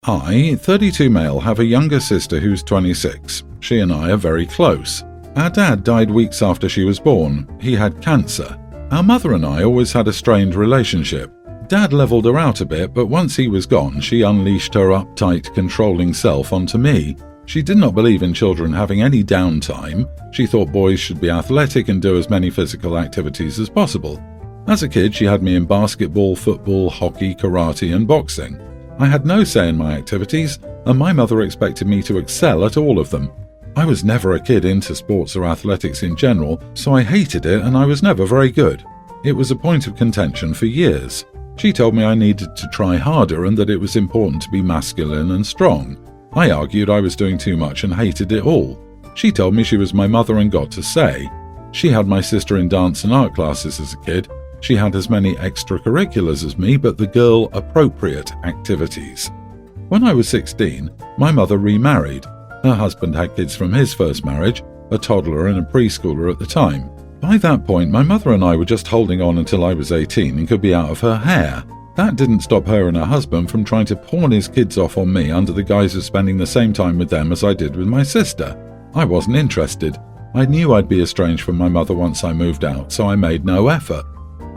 I, 32 male, have a younger sister who's 26. She and I are very close. Our dad died weeks after she was born. He had cancer. Our mother and I always had a strained relationship. Dad leveled her out a bit, but once he was gone, she unleashed her uptight, controlling self onto me. She did not believe in children having any downtime. She thought boys should be athletic and do as many physical activities as possible. As a kid, she had me in basketball, football, hockey, karate, and boxing. I had no say in my activities, and my mother expected me to excel at all of them. I was never a kid into sports or athletics in general, so I hated it and I was never very good. It was a point of contention for years. She told me I needed to try harder and that it was important to be masculine and strong. I argued I was doing too much and hated it all. She told me she was my mother and got to say. She had my sister in dance and art classes as a kid. She had as many extracurriculars as me, but the girl-appropriate activities. When I was 16, my mother remarried. Her husband had kids from his first marriage, a toddler and a preschooler at the time. By that point, my mother and I were just holding on until I was 18 and could be out of her hair. That didn't stop her and her husband from trying to pawn his kids off on me under the guise of spending the same time with them as I did with my sister. I wasn't interested. I knew I'd be estranged from my mother once I moved out, so I made no effort.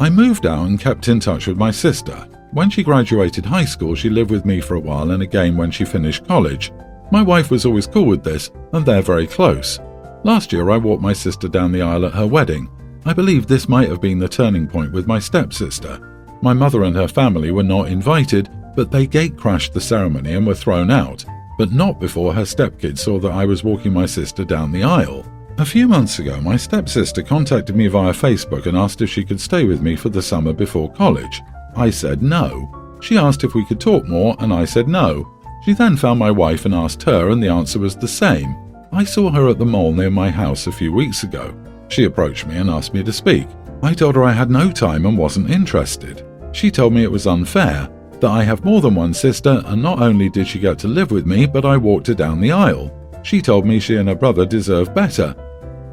I moved out and kept in touch with my sister. When she graduated high school, she lived with me for a while and again when she finished college. My wife was always cool with this, and they're very close. Last year I walked my sister down the aisle at her wedding. I believe this might have been the turning point with my stepsister. My mother and her family were not invited, but they gate-crashed the ceremony and were thrown out, but not before her stepkids saw that I was walking my sister down the aisle. A few months ago, my stepsister contacted me via Facebook and asked if she could stay with me for the summer before college. I said no. She asked if we could talk more, and I said no. She then found my wife and asked her, and the answer was the same. I saw her at the mall near my house a few weeks ago. She approached me and asked me to speak. I told her I had no time and wasn't interested. She told me it was unfair, that I have more than one sister, and not only did she get to live with me, but I walked her down the aisle. She told me she and her brother deserved better,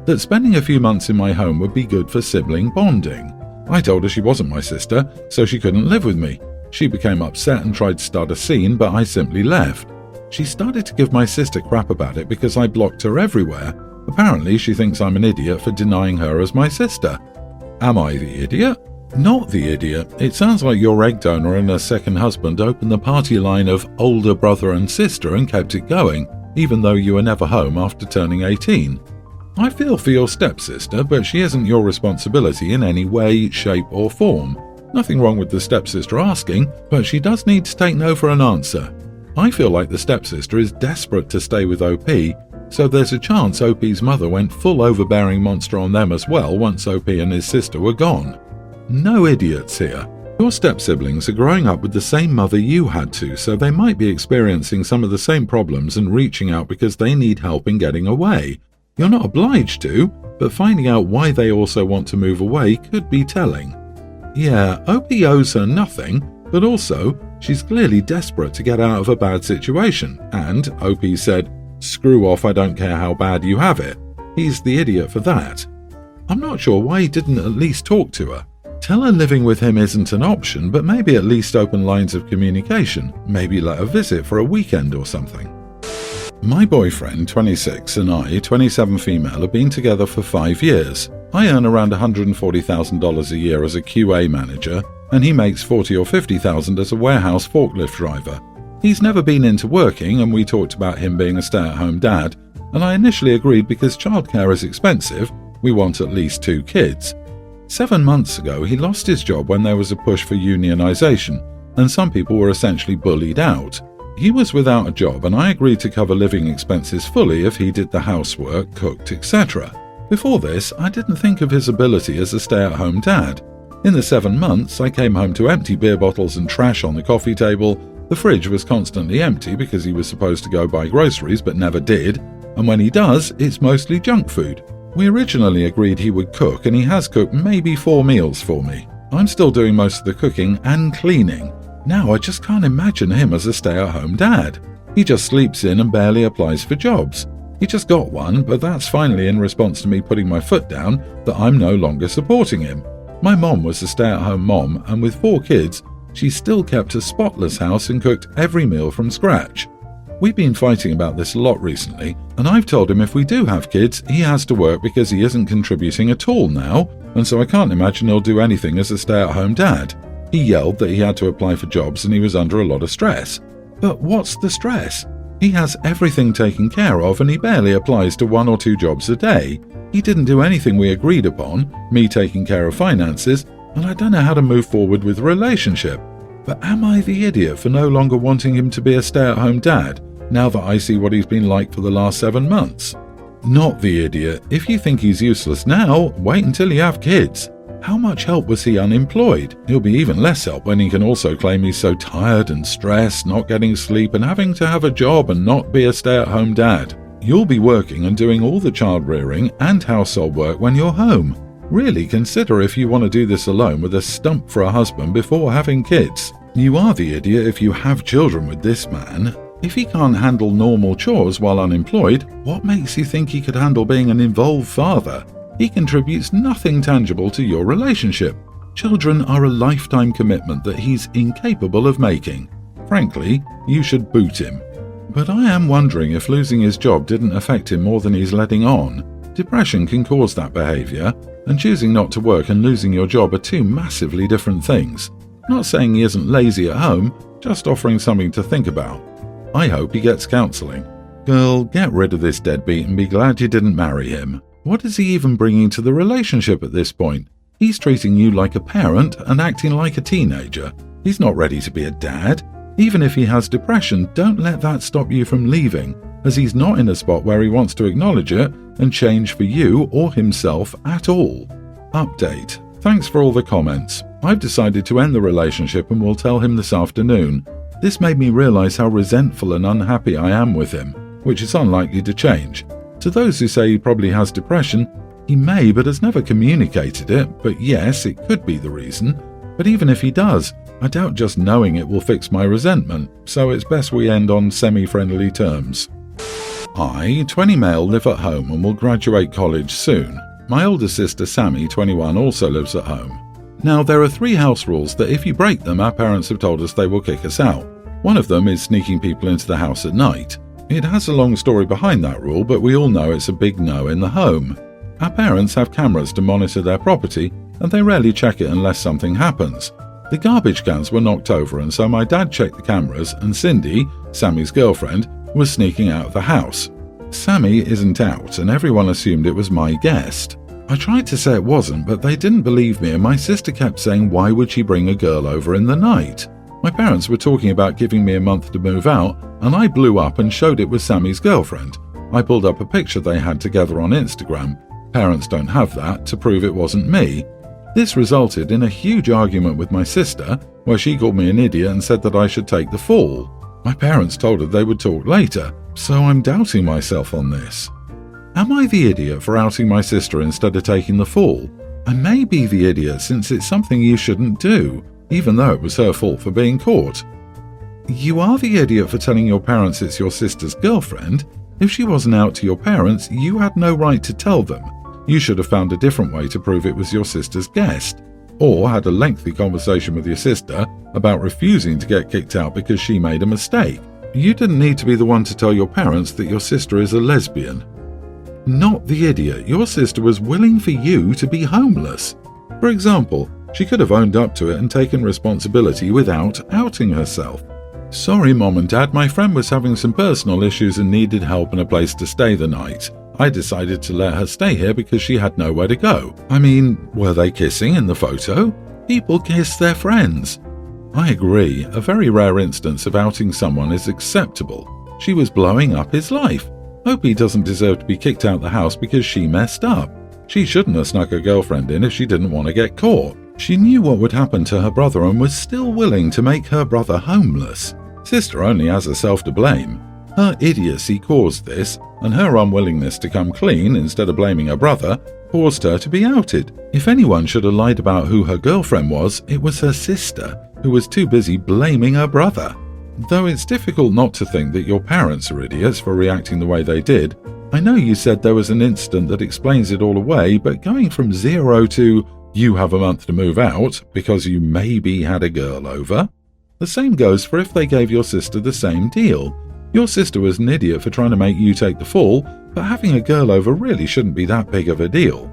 that spending a few months in my home would be good for sibling bonding. I told her she wasn't my sister, so she couldn't live with me. She became upset and tried to start a scene, but I simply left. She started to give my sister crap about it because I blocked her everywhere. Apparently, she thinks I'm an idiot for denying her as my sister. Am I the idiot? Not the idiot. It sounds like your egg donor and her second husband opened the party line of older brother and sister and kept it going, even though you were never home after turning 18. I feel for your stepsister, but she isn't your responsibility in any way, shape or form. Nothing wrong with the stepsister asking, but she does need to take no for an answer. I feel like the stepsister is desperate to stay with OP, so there's a chance OP's mother went full overbearing monster on them as well once OP and his sister were gone. No idiots here. Your step-siblings are growing up with the same mother you had to, so they might be experiencing some of the same problems and reaching out because they need help in getting away. You're not obliged to, but finding out why they also want to move away could be telling. Yeah, OP owes her nothing, but also, she's clearly desperate to get out of a bad situation, and OP said, "Screw off, I don't care how bad you have it." He's the idiot for that. I'm not sure why he didn't at least talk to her. Tell her living with him isn't an option, but maybe at least open lines of communication, maybe let her visit for a weekend or something. My boyfriend, 26, and I, 27 female, have been together for 5 years. I earn around $140,000 a year as a QA manager, and he makes $40,000 or $50,000 as a warehouse forklift driver. He's never been into working, and we talked about him being a stay-at-home dad, and I initially agreed because childcare is expensive. We want at least 2 kids. 7 months ago, he lost his job when there was a push for unionization, and some people were essentially bullied out. He was without a job, and I agreed to cover living expenses fully if he did the housework, cooked, etc. Before this, I didn't think of his ability as a stay-at-home dad. In the 7 months, I came home to empty beer bottles and trash on the coffee table. The fridge was constantly empty because he was supposed to go buy groceries but never did, and when he does, it's mostly junk food. We originally agreed he would cook, and he has cooked maybe 4 meals for me. I'm still doing most of the cooking and cleaning. Now I just can't imagine him as a stay-at-home dad. He just sleeps in and barely applies for jobs. He just got one, but that's finally in response to me putting my foot down that I'm no longer supporting him. My mom was a stay-at-home mom, and with 4 kids, She still kept a spotless house and cooked every meal from scratch. We've been fighting about this a lot recently, and I've told him if we do have kids, he has to work because he isn't contributing at all now, and so I can't imagine he'll do anything as a stay-at-home dad. He yelled that he had to apply for jobs and he was under a lot of stress. But what's the stress? He has everything taken care of and he barely applies to 1 or 2 jobs a day. He didn't do anything we agreed upon, me taking care of finances, and I don't know how to move forward with the relationship. But am I the idiot for no longer wanting him to be a stay-at-home dad, now that I see what he's been like for the last 7 months? Not the idiot. If you think he's useless now, wait until you have kids. How much help was he unemployed? He'll be even less help when he can also claim he's so tired and stressed, not getting sleep and having to have a job and not be a stay-at-home dad. You'll be working and doing all the child rearing and household work when you're home. Really consider if you want to do this alone with a stump for a husband before having kids. You are the idiot if you have children with this man. If he can't handle normal chores while unemployed, what makes you think he could handle being an involved father? He contributes nothing tangible to your relationship. Children are a lifetime commitment that he's incapable of making. Frankly, you should boot him. But I am wondering if losing his job didn't affect him more than he's letting on. Depression can cause that behavior, and choosing not to work and losing your job are 2 massively different things. Not saying he isn't lazy at home, just offering something to think about. I hope he gets counselling. Girl, get rid of this deadbeat and be glad you didn't marry him. What is he even bringing to the relationship at this point? He's treating you like a parent and acting like a teenager. He's not ready to be a dad. Even if he has depression, don't let that stop you from leaving, as he's not in a spot where he wants to acknowledge it and change for you or himself at all. Update. Thanks for all the comments. I've decided to end the relationship and will tell him this afternoon. This made me realise how resentful and unhappy I am with him, which is unlikely to change. To those who say he probably has depression, he may but has never communicated it, but yes, it could be the reason. But even if he does, I doubt just knowing it will fix my resentment, so it's best we end on semi-friendly terms. I, 20 male, live at home and will graduate college soon. My older sister Sammy, 21, also lives at home. Now, there are 3 house rules that if you break them, our parents have told us they will kick us out. One of them is sneaking people into the house at night. It has a long story behind that rule, but we all know it's a big no in the home. Our parents have cameras to monitor their property, and they rarely check it unless something happens. The garbage cans were knocked over, and so my dad checked the cameras, and Cindy, Sammy's girlfriend, was sneaking out of the house. Sammy isn't out, and everyone assumed it was my guest. I tried to say it wasn't, but they didn't believe me, and my sister kept saying why would she bring a girl over in the night? My parents were talking about giving me a month to move out, and I blew up and showed it was Sammy's girlfriend. I pulled up a picture they had together on Instagram. Parents don't have that, to prove it wasn't me. This resulted in a huge argument with my sister, where she called me an idiot and said that I should take the fall. My parents told her they would talk later, so I'm doubting myself on this. Am I the idiot for outing my sister instead of taking the fall? I may be the idiot since it's something you shouldn't do, even though it was her fault for being caught. You are the idiot for telling your parents it's your sister's girlfriend. If she wasn't out to your parents, you had no right to tell them. You should have found a different way to prove it was your sister's guest, or had a lengthy conversation with your sister about refusing to get kicked out because she made a mistake. You didn't need to be the one to tell your parents that your sister is a lesbian. Not the idiot. Your sister was willing for you to be homeless. For example, she could have owned up to it and taken responsibility without outing herself. Sorry, Mom and Dad, my friend was having some personal issues and needed help and a place to stay the night. I decided to let her stay here because she had nowhere to go. I mean, were they kissing in the photo? People kiss their friends. I agree, a very rare instance of outing someone is acceptable. She was blowing up his life. Hope he doesn't deserve to be kicked out the house because she messed up. She shouldn't have snuck her girlfriend in if she didn't want to get caught. She knew what would happen to her brother and was still willing to make her brother homeless. Sister only has herself to blame. Her idiocy caused this, and her unwillingness to come clean instead of blaming her brother caused her to be outed. If anyone should have lied about who her girlfriend was, it was her sister, who was too busy blaming her brother. Though it's difficult not to think that your parents are idiots for reacting the way they did. I know you said there was an incident that explains it all away, but going from 0 to You have a month to move out because you maybe had a girl over. The same goes for if they gave your sister the same deal. Your sister was an idiot for trying to make you take the fall, but having a girl over really shouldn't be that big of a deal.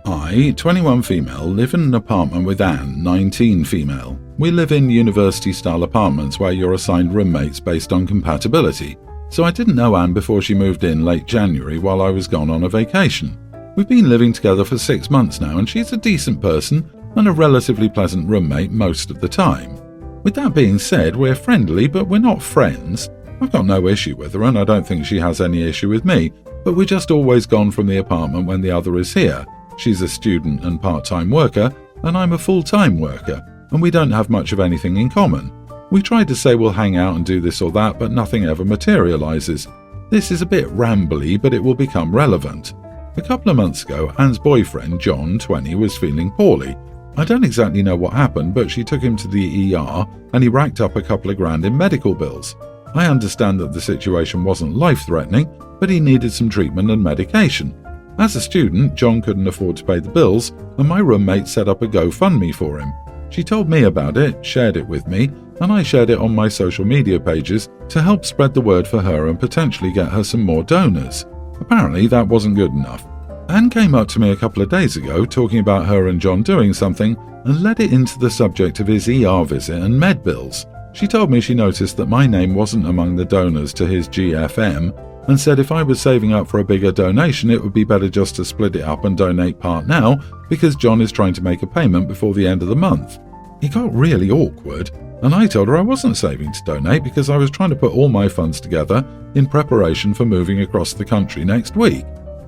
I, 21 female, live in an apartment with Anne, 19 female. We live in university-style apartments where you're assigned roommates based on compatibility, so I didn't know Anne before she moved in late January while I was gone on a vacation. We've been living together for 6 months now, and she's a decent person and a relatively pleasant roommate most of the time. With that being said, we're friendly, but we're not friends. I've got no issue with her, and I don't think she has any issue with me, but we're just always gone from the apartment when the other is here. She's a student and part-time worker, and I'm a full-time worker, and we don't have much of anything in common. We tried to say we'll hang out and do this or that, but nothing ever materializes. This is a bit rambly, but it will become relevant. A couple of months ago, Anne's boyfriend, John, 20, was feeling poorly. I don't exactly know what happened, but she took him to the ER, and he racked up a couple of grand in medical bills. I understand that the situation wasn't life-threatening, but he needed some treatment and medication. As a student, John couldn't afford to pay the bills, and my roommate set up a GoFundMe for him. She told me about it, shared it with me, and I shared it on my social media pages to help spread the word for her and potentially get her some more donors. Apparently, that wasn't good enough. Anne came up to me a couple of days ago talking about her and John doing something and led it into the subject of his ER visit and med bills. She told me she noticed that my name wasn't among the donors to his GFM and said if I was saving up for a bigger donation, it would be better just to split it up and donate part now because John is trying to make a payment before the end of the month. It got really awkward, and I told her I wasn't saving to donate because I was trying to put all my funds together in preparation for moving across the country next week.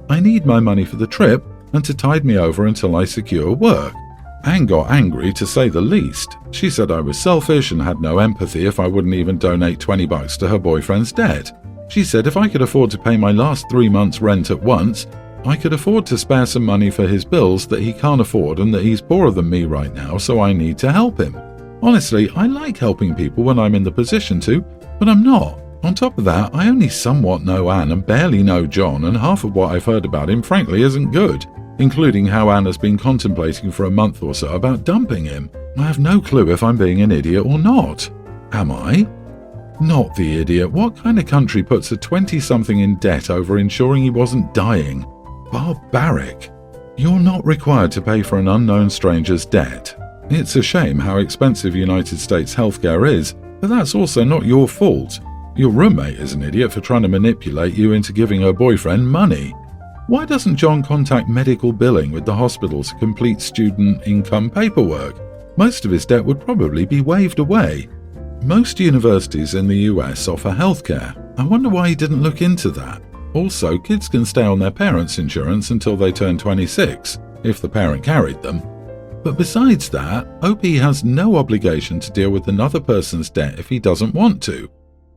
I need my money for the trip and to tide me over until I secure work. Anne got angry, to say the least. She said I was selfish and had no empathy if I wouldn't even donate $20 to her boyfriend's debt. She said if I could afford to pay my last 3 months' rent at once, I could afford to spare some money for his bills that he can't afford and that he's poorer than me right now, so I need to help him. Honestly, I like helping people when I'm in the position to, but I'm not. On top of that, I only somewhat know Anne and barely know John, and half of what I've heard about him frankly isn't good, including how Anne has been contemplating for a month or so about dumping him. I have no clue if I'm being an idiot or not. Am I? Not the idiot. What kind of country puts a 20-something in debt over ensuring he wasn't dying? Barbaric. You're not required to pay for an unknown stranger's debt. It's a shame how expensive United States healthcare is, but that's also not your fault. Your roommate is an idiot for trying to manipulate you into giving her boyfriend money. Why doesn't John contact medical billing with the hospital to complete student income paperwork? Most of his debt would probably be waived away. Most universities in the US offer healthcare. I wonder why he didn't look into that. Also, kids can stay on their parents' insurance until they turn 26, if the parent carried them. But besides that, OP has no obligation to deal with another person's debt if he doesn't want to.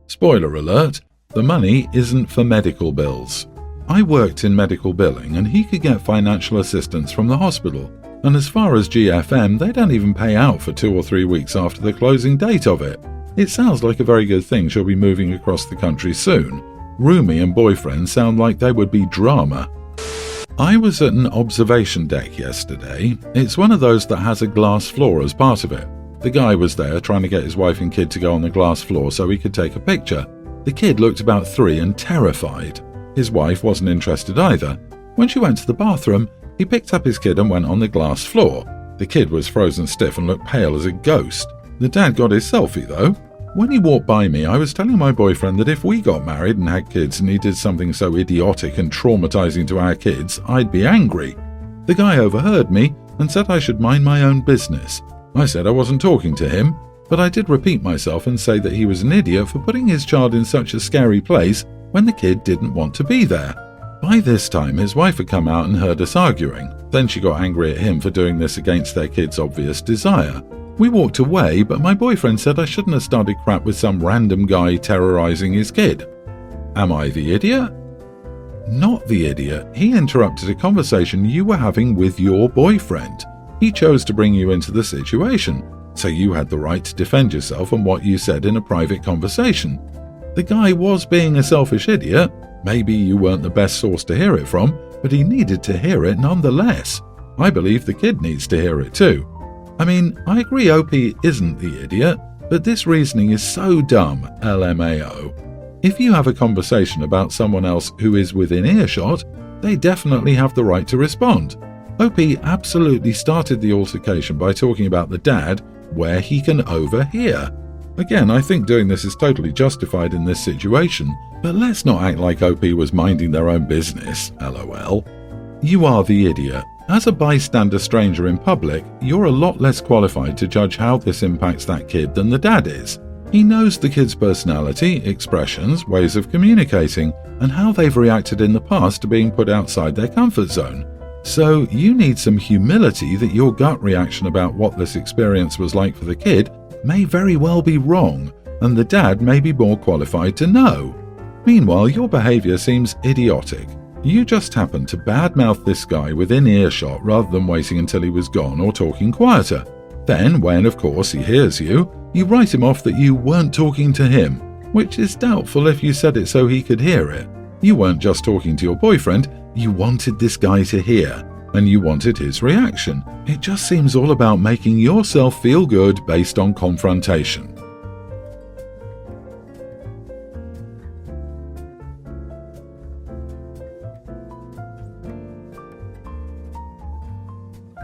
Spoiler alert, the money isn't for medical bills. I worked in medical billing and he could get financial assistance from the hospital. And as far as GFM, they don't even pay out for 2 or 3 weeks after the closing date of it. It sounds like a very good thing she'll be moving across the country soon. Roomie and boyfriend sound like they would be drama. I was at an observation deck yesterday. It's one of those that has a glass floor as part of it. The guy was there trying to get his wife and kid to go on the glass floor so he could take a picture. The kid looked about 3 and terrified. His wife wasn't interested either. When she went to the bathroom, he picked up his kid and went on the glass floor. The kid was frozen stiff and looked pale as a ghost. The dad got his selfie though. When he walked by me, I was telling my boyfriend that if we got married and had kids and he did something so idiotic and traumatizing to our kids, I'd be angry. The guy overheard me and said I should mind my own business. I said I wasn't talking to him, but I did repeat myself and say that he was an idiot for putting his child in such a scary place when the kid didn't want to be there. By this time, his wife had come out and heard us arguing. Then she got angry at him for doing this against their kid's obvious desire. We walked away, but my boyfriend said I shouldn't have started crap with some random guy terrorizing his kid. Am I the idiot? Not the idiot. He interrupted a conversation you were having with your boyfriend. He chose to bring you into the situation, so you had the right to defend yourself on what you said in a private conversation. The guy was being a selfish idiot. Maybe you weren't the best source to hear it from, but he needed to hear it nonetheless. I believe the kid needs to hear it too. I mean, I agree OP isn't the idiot, but this reasoning is so dumb, LMAO. If you have a conversation about someone else who is within earshot, they definitely have the right to respond. OP absolutely started the altercation by talking about the dad where he can overhear. Again, I think doing this is totally justified in this situation, but let's not act like OP was minding their own business, LOL. You are the idiot. As a bystander stranger in public, you're a lot less qualified to judge how this impacts that kid than the dad is. He knows the kid's personality, expressions, ways of communicating, and how they've reacted in the past to being put outside their comfort zone. So you need some humility that your gut reaction about what this experience was like for the kid may very well be wrong, and the dad may be more qualified to know. Meanwhile, your behavior seems idiotic. You just happened to badmouth this guy within earshot rather than waiting until he was gone or talking quieter. Then, when of course he hears you, you write him off that you weren't talking to him, which is doubtful if you said it so he could hear it. You weren't just talking to your boyfriend, you wanted this guy to hear, and you wanted his reaction. It just seems all about making yourself feel good based on confrontation.